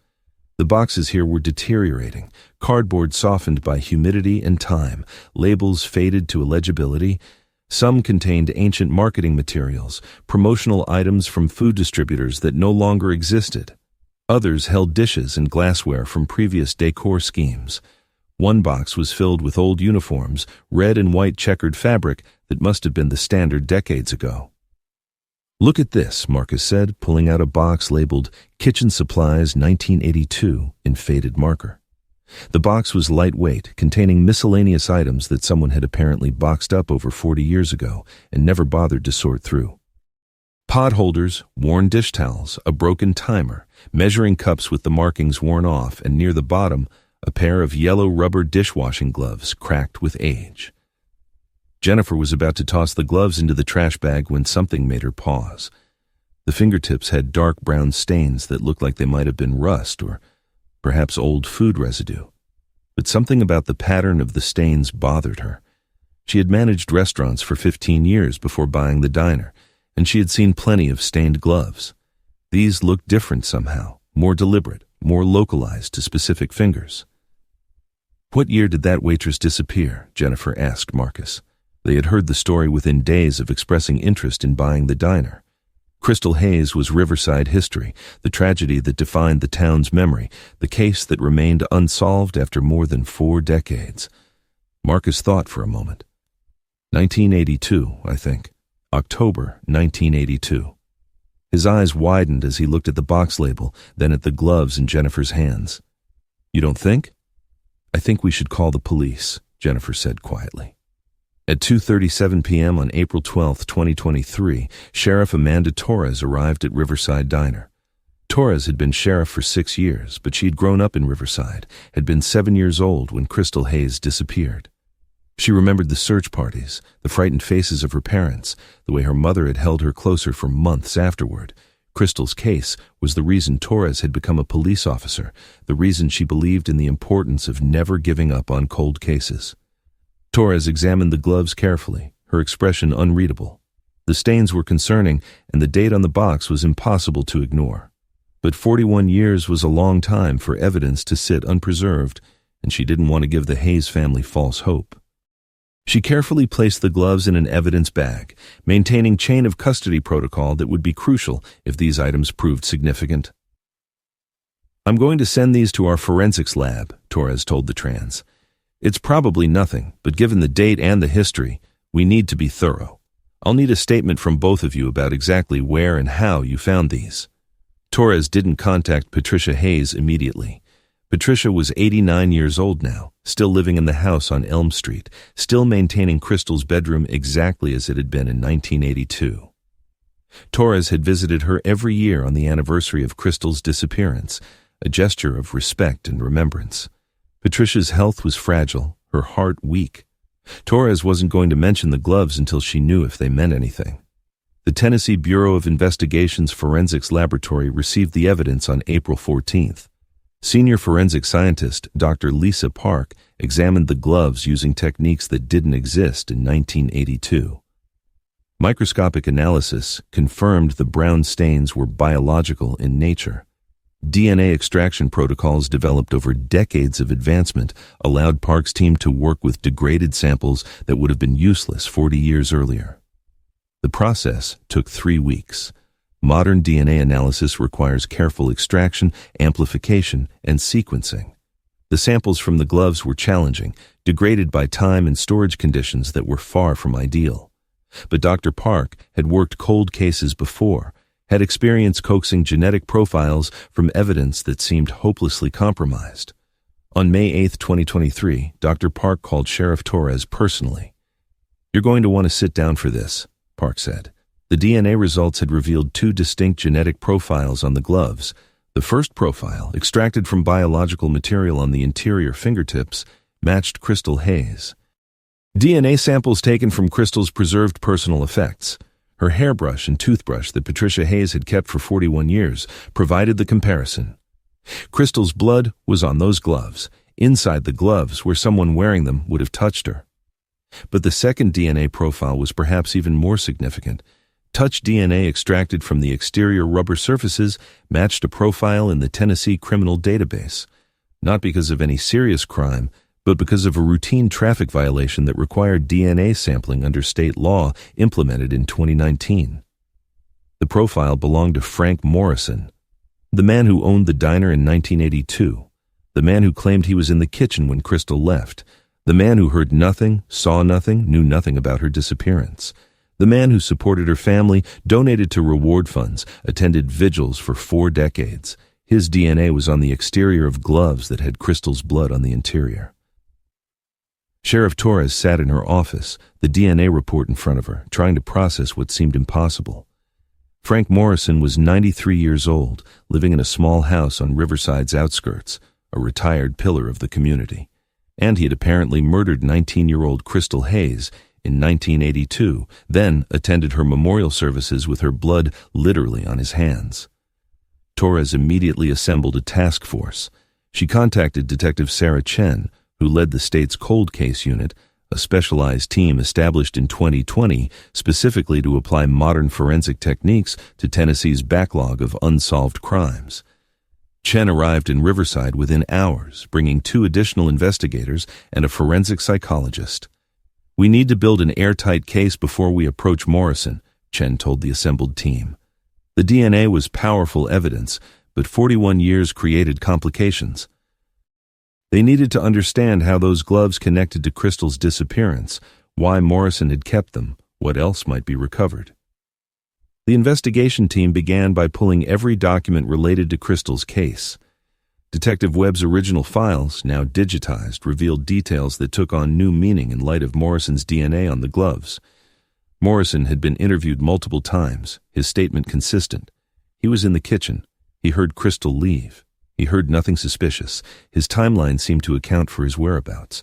The boxes here were deteriorating, cardboard softened by humidity and time, labels faded to illegibility. Some contained ancient marketing materials, promotional items from food distributors that no longer existed. Others held dishes and glassware from previous decor schemes. One box was filled with old uniforms, red and white checkered fabric that must have been the standard decades ago. "Look at this," Marcus said, pulling out a box labeled Kitchen Supplies 1982 in faded marker. The box was lightweight, containing miscellaneous items that someone had apparently boxed up over 40 years ago and never bothered to sort through. Pot holders, worn dish towels, a broken timer, measuring cups with the markings worn off, and near the bottom, a pair of yellow rubber dishwashing gloves cracked with age. Jennifer was about to toss the gloves into the trash bag when something made her pause. The fingertips had dark brown stains that looked like they might have been rust or perhaps old food residue. But something about the pattern of the stains bothered her. She had managed restaurants for 15 years before buying the diner, and she had seen plenty of stained gloves. These looked different somehow, more deliberate, more localized to specific fingers. "What year did that waitress disappear?" Jennifer asked Marcus. They had heard the story within days of expressing interest in buying the diner. Crystal Hayes was Riverside history, the tragedy that defined the town's memory, the case that remained unsolved after more than 4 decades. Marcus thought for a moment. 1982, I think. October 1982. His eyes widened as he looked at the box label, then at the gloves in Jennifer's hands. "You don't think?" "I think we should call the police," Jennifer said quietly. At 2:37 p.m. on April 12, 2023, Sheriff Amanda Torres arrived at Riverside Diner. Torres had been sheriff for 6 years, but she had grown up in Riverside, had been 7 years old when Crystal Hayes disappeared. She remembered the search parties, the frightened faces of her parents, the way her mother had held her closer for months afterward. Crystal's case was the reason Torres had become a police officer, the reason she believed in the importance of never giving up on cold cases. Torres examined the gloves carefully, her expression unreadable. The stains were concerning, and the date on the box was impossible to ignore. But 41 years was a long time for evidence to sit unpreserved, and she didn't want to give the Hayes family false hope. She carefully placed the gloves in an evidence bag, maintaining chain of custody protocol that would be crucial if these items proved significant. "I'm going to send these to our forensics lab," Torres told the Trans. "It's probably nothing, but given the date and the history, we need to be thorough. I'll need a statement from both of you about exactly where and how you found these." Torres didn't contact Patricia Hayes immediately. Patricia was 89 years old now, still living in the house on Elm Street, still maintaining Crystal's bedroom exactly as it had been in 1982. Torres had visited her every year on the anniversary of Crystal's disappearance, a gesture of respect and remembrance. Patricia's health was fragile, her heart weak. Torres wasn't going to mention the gloves until she knew if they meant anything. The Tennessee Bureau of Investigation's Forensics Laboratory received the evidence on April 14th. Senior forensic scientist Dr. Lisa Park examined the gloves using techniques that didn't exist in 1982. Microscopic analysis confirmed the brown stains were biological in nature. DNA extraction protocols developed over decades of advancement allowed Park's team to work with degraded samples that would have been useless 40 years earlier. The process took 3 weeks. Modern DNA analysis requires careful extraction, amplification, and sequencing. The samples from the gloves were challenging, degraded by time and storage conditions that were far from ideal. But Dr. Park had worked cold cases before. had experience coaxing genetic profiles from evidence that seemed hopelessly compromised. On May 8, 2023, Dr. Park called Sheriff Torres personally. "You're going to want to sit down for this," Park said. The DNA results had revealed two distinct genetic profiles on the gloves. The first profile, extracted from biological material on the interior fingertips, matched Crystal Hayes. DNA samples taken from Crystal's preserved personal effects, her hairbrush and toothbrush that Patricia Hayes had kept for 41 years, provided the comparison. Crystal's blood was on those gloves, inside the gloves where someone wearing them would have touched her. But the second DNA profile was perhaps even more significant. Touch DNA extracted from the exterior rubber surfaces matched a profile in the Tennessee criminal database, not because of any serious crime, but because of a routine traffic violation that required DNA sampling under state law implemented in 2019. The profile belonged to Frank Morrison, the man who owned the diner in 1982, the man who claimed he was in the kitchen when Crystal left, the man who heard nothing, saw nothing, knew nothing about her disappearance, the man who supported her family, donated to reward funds, attended vigils for 4 decades. His DNA was on the exterior of gloves that had Crystal's blood on the interior. Sheriff Torres sat in her office, the DNA report in front of her, trying to process what seemed impossible. Frank Morrison was 93 years old, living in a small house on Riverside's outskirts, a retired pillar of the community. And he had apparently murdered 19-year-old Crystal Hayes in 1982, then attended her memorial services with her blood literally on his hands. Torres immediately assembled a task force. She contacted Detective Sarah Chen, who led the state's cold case unit, a specialized team established in 2020 specifically to apply modern forensic techniques to Tennessee's backlog of unsolved crimes. Chen arrived in Riverside within hours, bringing 2 additional investigators and a forensic psychologist. "We need to build an airtight case before we approach Morrison," Chen told the assembled team. The DNA was powerful evidence, but 41 years created complications. They needed to understand how those gloves connected to Crystal's disappearance, why Morrison had kept them, what else might be recovered. The investigation team began by pulling every document related to Crystal's case. Detective Webb's original files, now digitized, revealed details that took on new meaning in light of Morrison's DNA on the gloves. Morrison had been interviewed multiple times, his statement consistent. He was in the kitchen. He heard Crystal leave. He heard nothing suspicious. His timeline seemed to account for his whereabouts.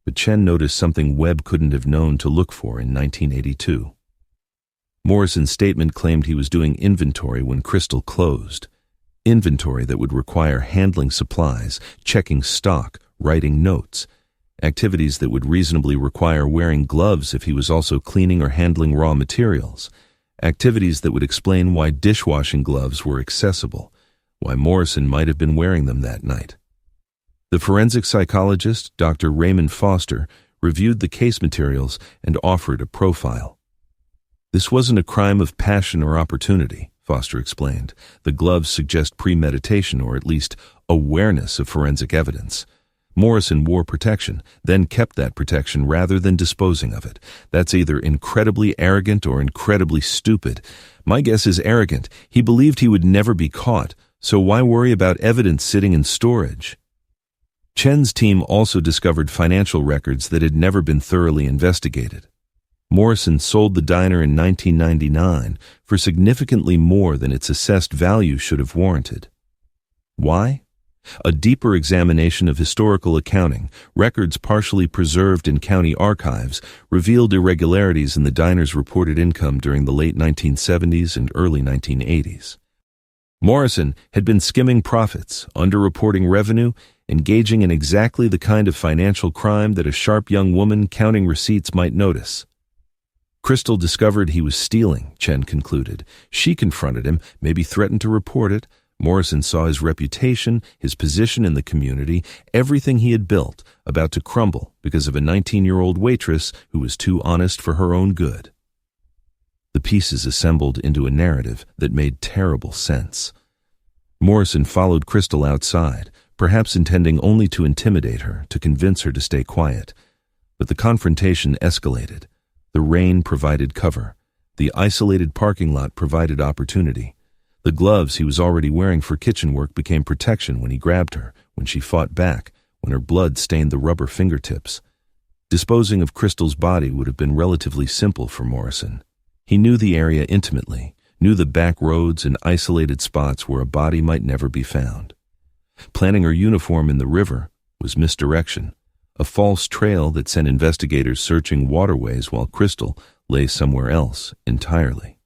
But Chen noticed something Webb couldn't have known to look for in 1982. Morrison's statement claimed he was doing inventory when Crystal closed. Inventory that would require handling supplies, checking stock, writing notes. Activities that would reasonably require wearing gloves if he was also cleaning or handling raw materials. Activities that would explain why dishwashing gloves were accessible, why Morrison might have been wearing them that night. The forensic psychologist, Dr. Raymond Foster, reviewed the case materials and offered a profile. "This wasn't a crime of passion or opportunity," Foster explained. "The gloves suggest premeditation or at least awareness of forensic evidence. Morrison wore protection, then kept that protection rather than disposing of it. That's either incredibly arrogant or incredibly stupid. My guess is arrogant. He believed he would never be caught, so why worry about evidence sitting in storage?" Chen's team also discovered financial records that had never been thoroughly investigated. Morrison sold the diner in 1999 for significantly more than its assessed value should have warranted. Why? A deeper examination of historical accounting, records partially preserved in county archives, revealed irregularities in the diner's reported income during the late 1970s and early 1980s. Morrison had been skimming profits, underreporting revenue, engaging in exactly the kind of financial crime that a sharp young woman counting receipts might notice. Crystal discovered he was stealing, Chen concluded. She confronted him, maybe threatened to report it. Morrison saw his reputation, his position in the community, everything he had built, about to crumble because of a 19-year-old waitress who was too honest for her own good. The pieces assembled into a narrative that made terrible sense. Morrison followed Crystal outside, perhaps intending only to intimidate her, to convince her to stay quiet. But the confrontation escalated. The rain provided cover. The isolated parking lot provided opportunity. The gloves he was already wearing for kitchen work became protection when he grabbed her, when she fought back, when her blood stained the rubber fingertips. Disposing of Crystal's body would have been relatively simple for Morrison. He knew the area intimately, knew the back roads and isolated spots where a body might never be found. Planting her uniform in the river was misdirection, a false trail that sent investigators searching waterways while Crystal lay somewhere else entirely.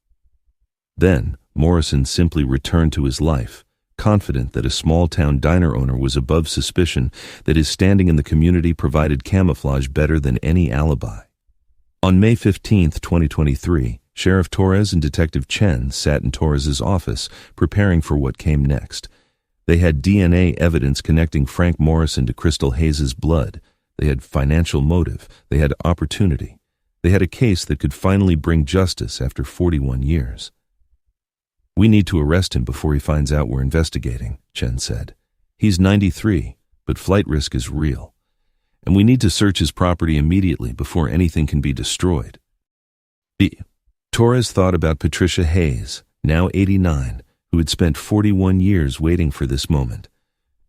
Then, Morrison simply returned to his life, confident that a small-town diner owner was above suspicion, that his standing in the community provided camouflage better than any alibi. On May 15, 2023, Sheriff Torres and Detective Chen sat in Torres's office, preparing for what came next. They had DNA evidence connecting Frank Morrison to Crystal Hayes' blood. They had financial motive. They had opportunity. They had a case that could finally bring justice after 41 years. "We need to arrest him before he finds out we're investigating," Chen said. "He's 93, but flight risk is real. And we need to search his property immediately before anything can be destroyed." Torres thought about Patricia Hayes, now 89, who had spent 41 years waiting for this moment.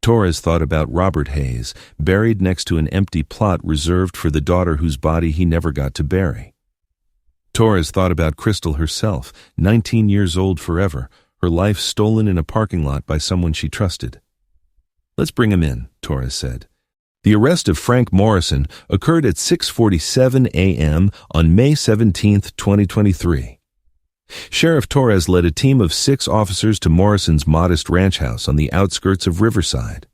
Torres thought about Robert Hayes, buried next to an empty plot reserved for the daughter whose body he never got to bury. Torres thought about Crystal herself, 19 years old forever, her life stolen in a parking lot by someone she trusted. "Let's bring him in," Torres said. The arrest of Frank Morrison occurred at 6:47 a.m. on May 17, 2023. Sheriff Torres led a team of 6 officers to Morrison's modest ranch house on the outskirts of Riverside.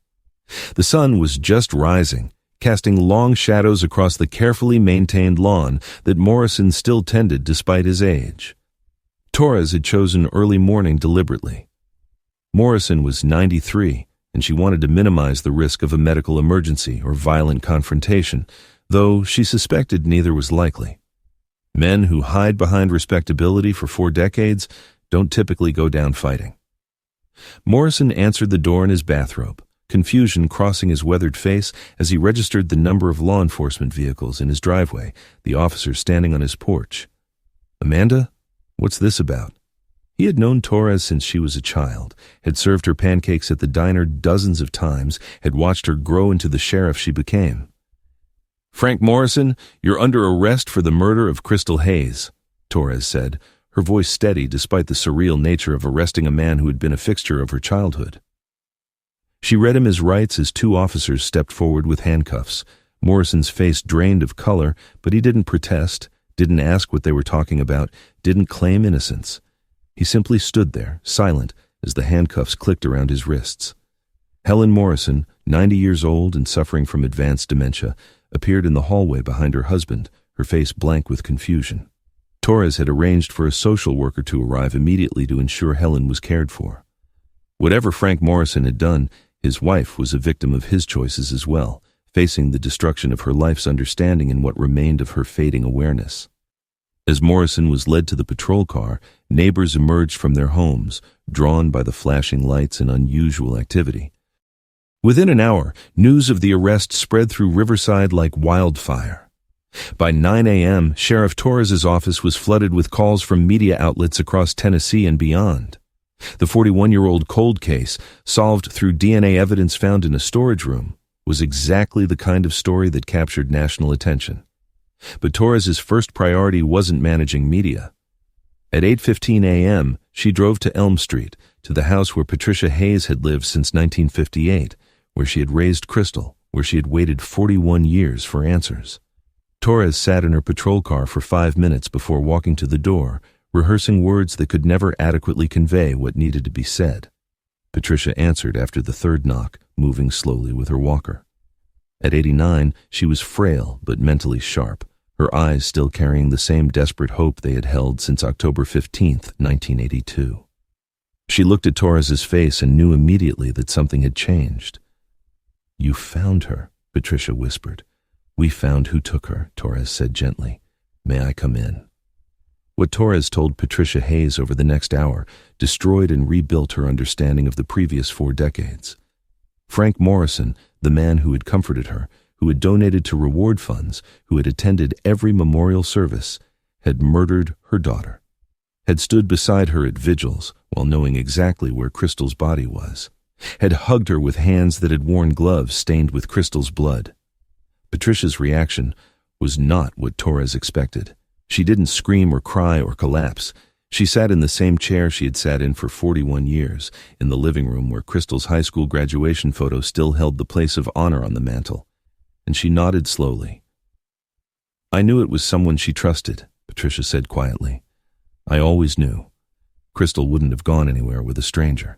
The sun was just rising, casting long shadows across the carefully maintained lawn that Morrison still tended despite his age. Torres had chosen early morning deliberately. Morrison was 93, and she wanted to minimize the risk of a medical emergency or violent confrontation, though she suspected neither was likely. Men who hide behind respectability for 4 decades don't typically go down fighting. Morrison answered the door in his bathrobe, confusion crossing his weathered face as he registered the number of law enforcement vehicles in his driveway, the officer standing on his porch. "Amanda? What's this about?" He had known Torres since she was a child, had served her pancakes at the diner dozens of times, had watched her grow into the sheriff she became. "Frank Morrison, you're under arrest for the murder of Crystal Hayes," Torres said, her voice steady despite the surreal nature of arresting a man who had been a fixture of her childhood. She read him his rights as 2 officers stepped forward with handcuffs. Morrison's face drained of color, but he didn't protest, didn't ask what they were talking about, didn't claim innocence. He simply stood there, silent, as the handcuffs clicked around his wrists. Helen Morrison, 90 years old and suffering from advanced dementia, appeared in the hallway behind her husband, her face blank with confusion. Torres had arranged for a social worker to arrive immediately to ensure Helen was cared for. Whatever Frank Morrison had done, his wife was a victim of his choices as well, facing the destruction of her life's understanding in what remained of her fading awareness. As Morrison was led to the patrol car, neighbors emerged from their homes, drawn by the flashing lights and unusual activity. Within an hour, news of the arrest spread through Riverside like wildfire. By 9 a.m., Sheriff Torres's office was flooded with calls from media outlets across Tennessee and beyond. The 41-year-old cold case, solved through DNA evidence found in a storage room, was exactly the kind of story that captured national attention. But Torres's first priority wasn't managing media. At 8:15 a.m., she drove to Elm Street, to the house where Patricia Hayes had lived since 1958, where she had raised Crystal, where she had waited 41 years for answers. Torres sat in her patrol car for 5 minutes before walking to the door, rehearsing words that could never adequately convey what needed to be said. Patricia answered after the 3rd knock, moving slowly with her walker. At 89, she was frail but mentally sharp, her eyes still carrying the same desperate hope they had held since October 15, 1982. She looked at Torres's face and knew immediately that something had changed. "You found her," Patricia whispered. "We found who took her," Torres said gently. "May I come in?" What Torres told Patricia Hayes over the next hour destroyed and rebuilt her understanding of the previous 4 decades. Frank Morrison, the man who had comforted her, who had donated to reward funds, who had attended every memorial service, had murdered her daughter. had stood beside her at vigils while knowing exactly where Crystal's body was, had hugged her with hands that had worn gloves stained with Crystal's blood. Patricia's reaction was not what Torres expected. She didn't scream or cry or collapse. She sat in the same chair she had sat in for 41 years, in the living room where Crystal's high school graduation photo still held the place of honor on the mantel, and she nodded slowly. "I knew it was someone she trusted," Patricia said quietly. "I always knew. Crystal wouldn't have gone anywhere with a stranger.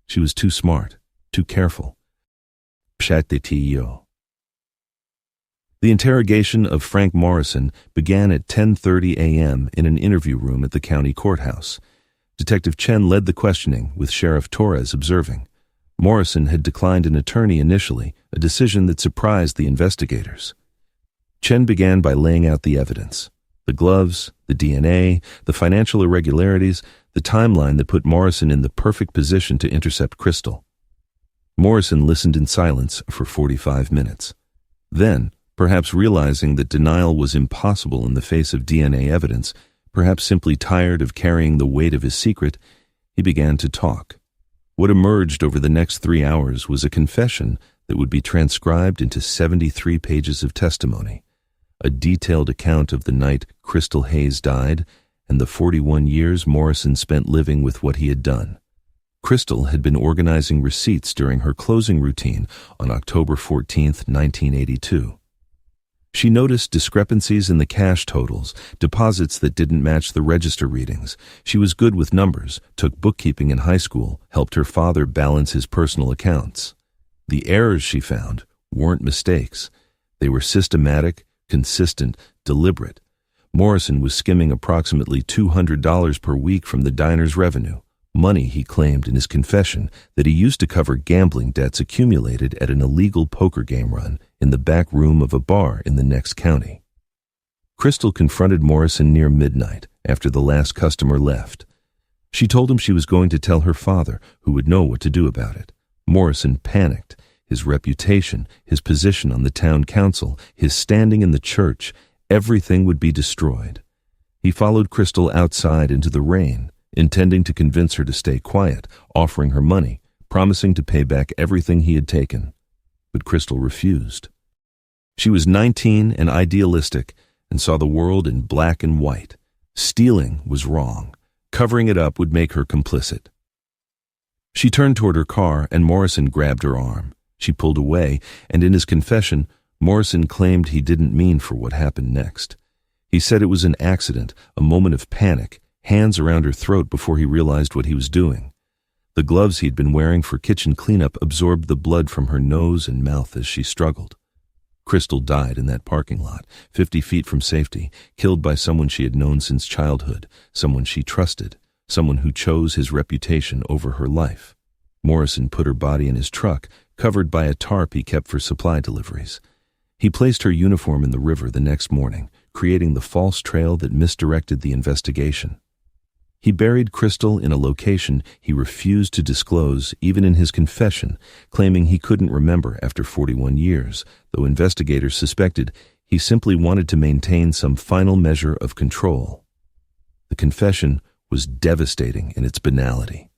She was too smart, too careful." The interrogation of Frank Morrison began at 10:30 a.m. in an interview room at the county courthouse. Detective Chen led the questioning, with Sheriff Torres observing. Morrison had declined an attorney initially, a decision that surprised the investigators. Chen began by laying out the evidence: the gloves, the DNA, the financial irregularities, the timeline that put Morrison in the perfect position to intercept Crystal. Morrison listened in silence for 45 minutes. Then, perhaps realizing that denial was impossible in the face of DNA evidence, perhaps simply tired of carrying the weight of his secret, he began to talk. What emerged over the next 3 hours was a confession that would be transcribed into 73 pages of testimony, a detailed account of the night Crystal Hayes died and the 41 years Morrison spent living with what he had done. Crystal had been organizing receipts during her closing routine on October 14, 1982. She noticed discrepancies in the cash totals, deposits that didn't match the register readings. She was good with numbers, took bookkeeping in high school, helped her father balance his personal accounts. The errors she found weren't mistakes. They were systematic, consistent, deliberate. Morrison was skimming approximately $200 per week from the diner's revenue, money he claimed in his confession that he used to cover gambling debts accumulated at an illegal poker game run in the back room of a bar in the next county. Crystal confronted Morrison near midnight after the last customer left. She told him she was going to tell her father, who would know what to do about it. Morrison panicked. His reputation, his position on the town council, his standing in the church, everything would be destroyed. He followed Crystal outside into the rain, intending to convince her to stay quiet, offering her money, promising to pay back everything he had taken. But Crystal refused. She was 19 and idealistic and saw the world in black and white. Stealing was wrong. Covering it up would make her complicit. She turned toward her car and Morrison grabbed her arm. She pulled away, and in his confession, Morrison claimed he didn't mean for what happened next. He said it was an accident, a moment of panic, hands around her throat before he realized what he was doing. The gloves he'd been wearing for kitchen cleanup absorbed the blood from her nose and mouth as she struggled. Crystal died in that parking lot, 50 feet from safety, killed by someone she had known since childhood, someone she trusted, someone who chose his reputation over her life. Morrison put her body in his truck, covered by a tarp he kept for supply deliveries. He placed her uniform in the river the next morning, creating the false trail that misdirected the investigation. He buried Crystal in a location he refused to disclose even in his confession, claiming he couldn't remember after 41 years, though investigators suspected he simply wanted to maintain some final measure of control. The confession was devastating in its banality.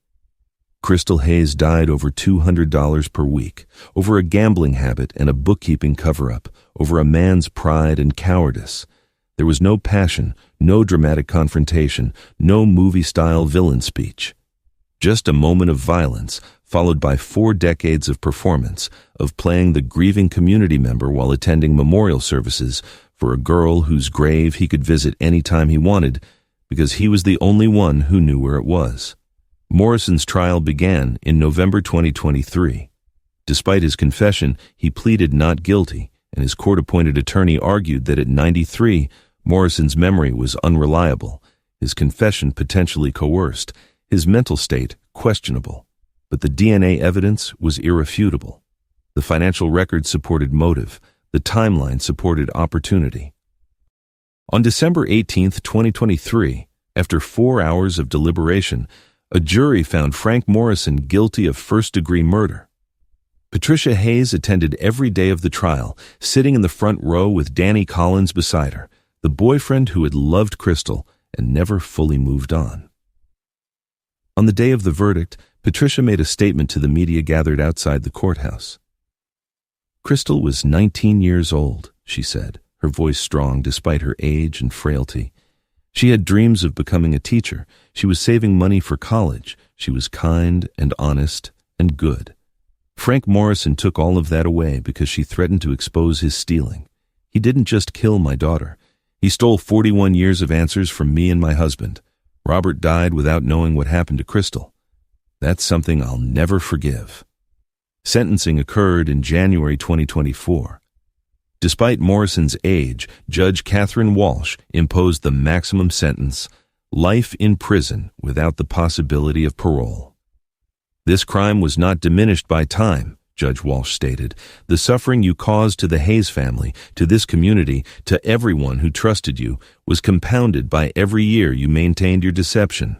Crystal Hayes died over $200 per week, over a gambling habit and a bookkeeping cover-up, over a man's pride and cowardice. There was no passion, no dramatic confrontation, no movie-style villain speech. Just a moment of violence, followed by 4 decades of performance, of playing the grieving community member while attending memorial services for a girl whose grave he could visit any time he wanted, because he was the only one who knew where it was. Morrison's trial began in November 2023. Despite his confession, he pleaded not guilty, and his court-appointed attorney argued that at 93, Morrison's memory was unreliable, his confession potentially coerced, his mental state questionable. But the DNA evidence was irrefutable. The financial record supported motive. The timeline supported opportunity. On December 18, 2023, after 4 hours of deliberation, a jury found Frank Morrison guilty of first-degree murder. Patricia Hayes attended every day of the trial, sitting in the front row with Danny Collins beside her, the boyfriend who had loved Crystal and never fully moved on. On the day of the verdict, Patricia made a statement to the media gathered outside the courthouse. "Crystal was 19 years old," she said, her voice strong despite her age and frailty. "She had dreams of becoming a teacher. She was saving money for college. She was kind and honest and good. Frank Morrison took all of that away because she threatened to expose his stealing. He didn't just kill my daughter. He stole 41 years of answers from me and my husband. Robert died without knowing what happened to Crystal. That's something I'll never forgive." Sentencing occurred in January 2024. Despite Morrison's age, Judge Catherine Walsh imposed the maximum sentence, life in prison without the possibility of parole. "This crime was not diminished by time," Judge Walsh stated. "The suffering you caused to the Hayes family, to this community, to everyone who trusted you, was compounded by every year you maintained your deception.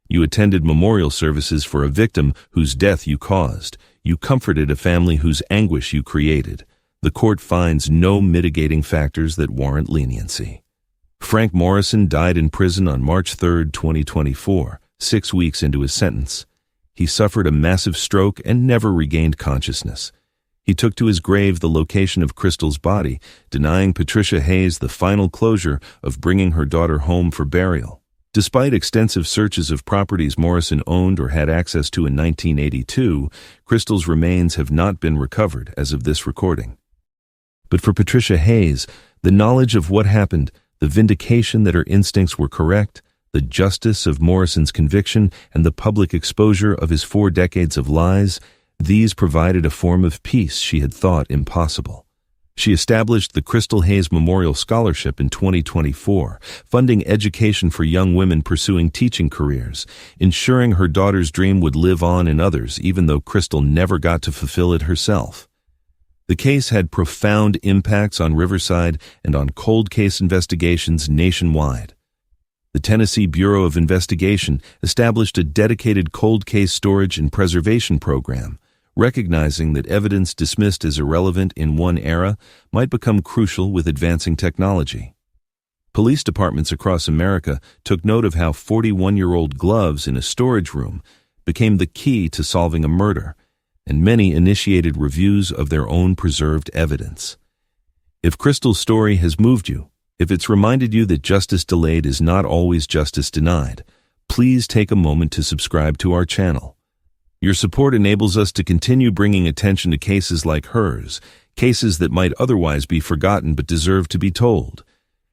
You attended memorial services for a victim whose death you caused. You comforted a family whose anguish you created. The court finds no mitigating factors that warrant leniency." Frank Morrison died in prison on March 3, 2024, 6 weeks into his sentence. He suffered a massive stroke and never regained consciousness. He took to his grave the location of Crystal's body, denying Patricia Hayes the final closure of bringing her daughter home for burial. Despite extensive searches of properties Morrison owned or had access to in 1982, Crystal's remains have not been recovered as of this recording. But for Patricia Hayes, the knowledge of what happened, the vindication that her instincts were correct, the justice of Morrison's conviction, and the public exposure of his 4 decades of lies, these provided a form of peace she had thought impossible. She established the Crystal Hayes Memorial Scholarship in 2024, funding education for young women pursuing teaching careers, ensuring her daughter's dream would live on in others even though Crystal never got to fulfill it herself. The case had profound impacts on Riverside and on cold case investigations nationwide. The Tennessee Bureau of Investigation established a dedicated cold case storage and preservation program, recognizing that evidence dismissed as irrelevant in one era might become crucial with advancing technology. Police departments across America took note of how 41-year-old gloves in a storage room became the key to solving a murder, and many initiated reviews of their own preserved evidence. If Crystal's story has moved you, if it's reminded you that justice delayed is not always justice denied, please take a moment to subscribe to our channel. Your support enables us to continue bringing attention to cases like hers, cases that might otherwise be forgotten but deserve to be told.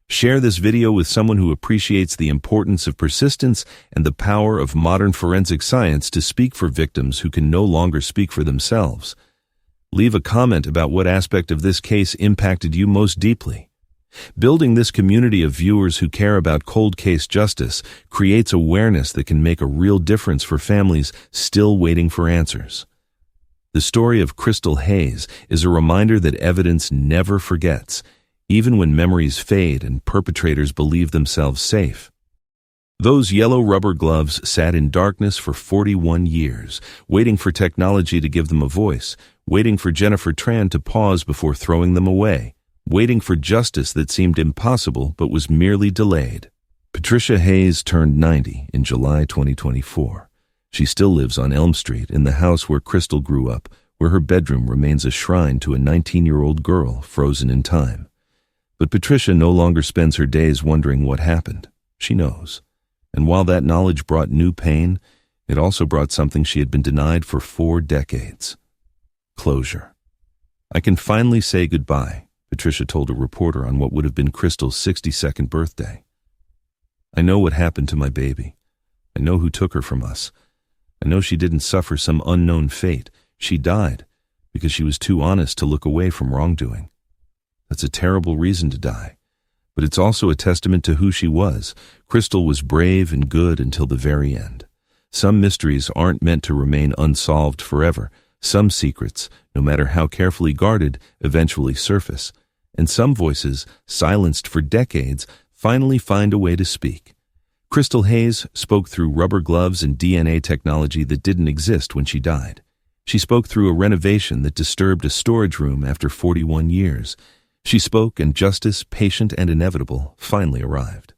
Share this video with someone who appreciates the importance of persistence and the power of modern forensic science to speak for victims who can no longer speak for themselves. Leave a comment about what aspect of this case impacted you most deeply. Building this community of viewers who care about cold case justice creates awareness that can make a real difference for families still waiting for answers. The story of Crystal Hayes is a reminder that evidence never forgets, even when memories fade and perpetrators believe themselves safe. Those yellow rubber gloves sat in darkness for 41 years, waiting for technology to give them a voice, waiting for Jennifer Tran to pause before throwing them away, waiting for justice that seemed impossible but was merely delayed. Patricia Hayes turned 90 in July 2024. She still lives on Elm Street in the house where Crystal grew up, where her bedroom remains a shrine to a 19-year-old girl frozen in time. But Patricia no longer spends her days wondering what happened. She knows. And while that knowledge brought new pain, it also brought something she had been denied for 4 decades. Closure. "I can finally say goodbye," Patricia told a reporter on what would have been Crystal's 62nd birthday. "I know what happened to my baby. I know who took her from us. I know she didn't suffer some unknown fate. She died because she was too honest to look away from wrongdoing. That's a terrible reason to die, but it's also a testament to who she was. Crystal was brave and good until the very end. Some mysteries aren't meant to remain unsolved forever. Some secrets, no matter how carefully guarded, eventually surface, and some voices, silenced for decades, finally find a way to speak. Crystal Hayes spoke through rubber gloves and DNA technology that didn't exist when she died. She spoke through a renovation that disturbed a storage room after 41 years. She spoke, and justice, patient and inevitable, finally arrived.